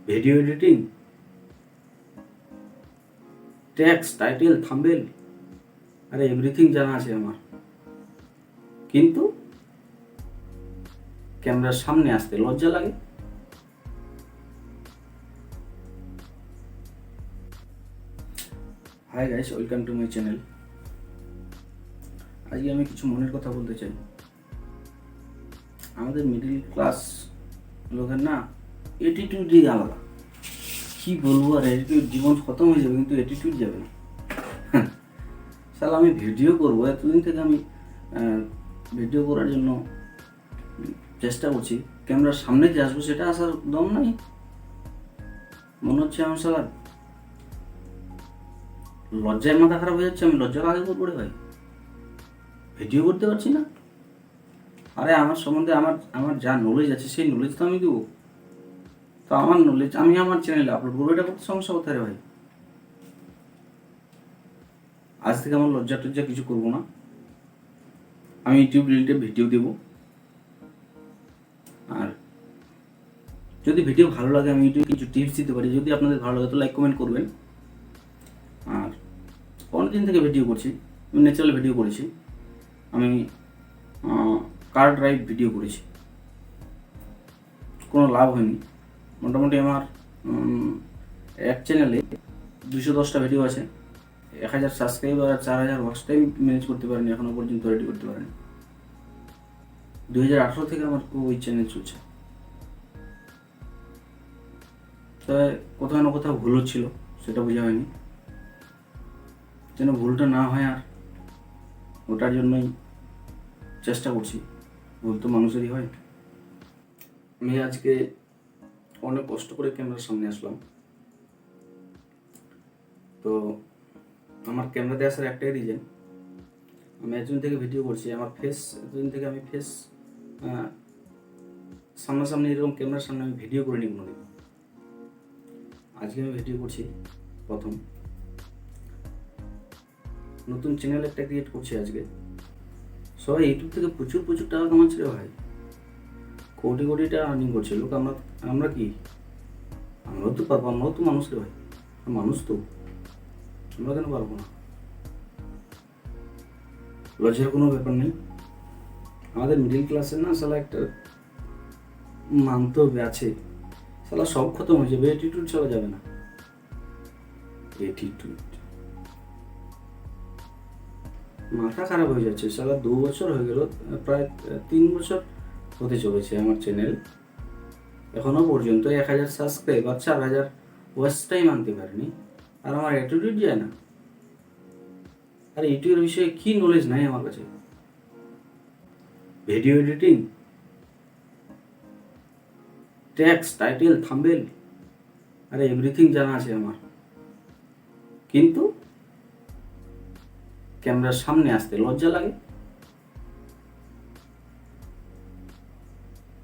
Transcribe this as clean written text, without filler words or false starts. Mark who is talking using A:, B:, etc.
A: Video editing, text, title, thumbnail, আরে everything জানা আছে আমার, কিন্তু ক্যামেরার সামনে আসতে লজ্জা লাগে। Hi guys, welcome to my channel. আজকে আমি কিছু মনের কথা বলতে চাই। আমাদের মিডিল ক্লাস লোকের না অ্যাটিটিউডই আলাদা। কি বলবো, আর অ্যাটিটিউড জীবন খতম হয়ে যাবে, কিন্তু অ্যাটিটিউড যাবে না। সালা আমি ভিডিও করবো, এতদিন থেকে আমি ভিডিও করার জন্য চেষ্টা করছি, ক্যামেরার সামনে যে আসবো সেটা আসার দম নাই। মনে হচ্ছে আমার সালা লজ্জায় মাথা খারাপ হয়ে যাচ্ছে। আমি লজ্জা কাকে করবো রে ভাই? ভিডিও করতে পারছি না। আরে আমার সম্বন্ধে আমার যা নলেজ আছে সেই নলেজ তো আমি দেবো। তো আমার নলেজ আমি আমার চ্যানেলে আপলোড করবো, এটা করতে সমস্যা কোথায় রে ভাই? আজ থেকে আমার লজ্জা টজ্জা কিছু করবো না। আমি ইউটিউব রিলেটেড ভিডিও দেবো, আর যদি ভিডিও ভালো লাগে আমি ইউটিউবে কিছু টিপস দিতে পারি। যদি আপনাদের ভালো লাগে তো লাইক কমেন্ট করবেন। আর অনেকদিন থেকে ভিডিও করছি, আমি ন্যাচারাল ভিডিও করেছি, আমি কার ড্রাইভ ভিডিও করেছি, কোনো লাভ হয়নি। মোটামুটি আমার এক চ্যানেলে 210টা ভিডিও আছে, 1000 সাবস্ক্রাইবার আর 4000 ওয়াচ টাইম ম্যানেজ করতে পারেনি, এখনও পর্যন্ত রেডি করতে পারেনি। 2018 থেকে আমার ওই চ্যানেল চলছে। তবে কোথাও না কোথাও ভুল হচ্ছিল, সেটা বোঝা হয়নি, যেন ভুলটা না হয়। আর ওটার জন্যই চেষ্টা করছি। ভুল তো মানুষেরই হয়। আমি আজকে অনেক কষ্ট করে ক্যামেরার সামনে আসলাম। তো আমার ক্যামেরাতে আসার একটাই রিজন, আমি এতদিন থেকে ভিডিও করছি, আমার এতদিন থেকে আমি ফেস সামনাসামনি এরকম ক্যামেরার সামনে আমি ভিডিও করিনি কোনোদিন। আজকে আমি ভিডিও করছি প্রথম, নতুন চ্যানেল একটা ক্রিয়েট করছি আজকে। সবাই ইউটিউব থেকে প্রচুর প্রচুর টাকা কামাচ্ছে রে ভাই, কোটি কোটি টাকা আর্নিং করছে লোক। আমরা কি, আমরাও তো পারবো, আমরাও তো মানুষ রে ভাই, মানুষ তো, আমরা কেন পারবো না? লজ্জার কোনো ব্যাপার নেই। আমাদের মিডিল ক্লাসের না সালা একটা মানতে আছে, সালা সব খতম হয়ে যাবে, অ্যাটিটিউড ছাড়া যাবে না। অ্যাটিটিউড মাথা খারাপ হয়ে যাচ্ছে। সালা 2 বছর হয়ে গেল, প্রায় 3 বছর হতে চলেছে আমার চ্যানেল, এখনো পর্যন্ত 1000 সাবস্ক্রাইবার 4000 ওয়াচ টাইম আনতে পারিনি, আর আমার অ্যাটিটিউড যায় না। আর ইউটিউবের বিষয়ে কি নলেজ নাই আমার কাছে? Video editing, text, title, thumbnail, আরে এভরিথিং জানা আছে আমার, কিন্তু ক্যামেরার সামনে আসতে লজ্জা লাগে।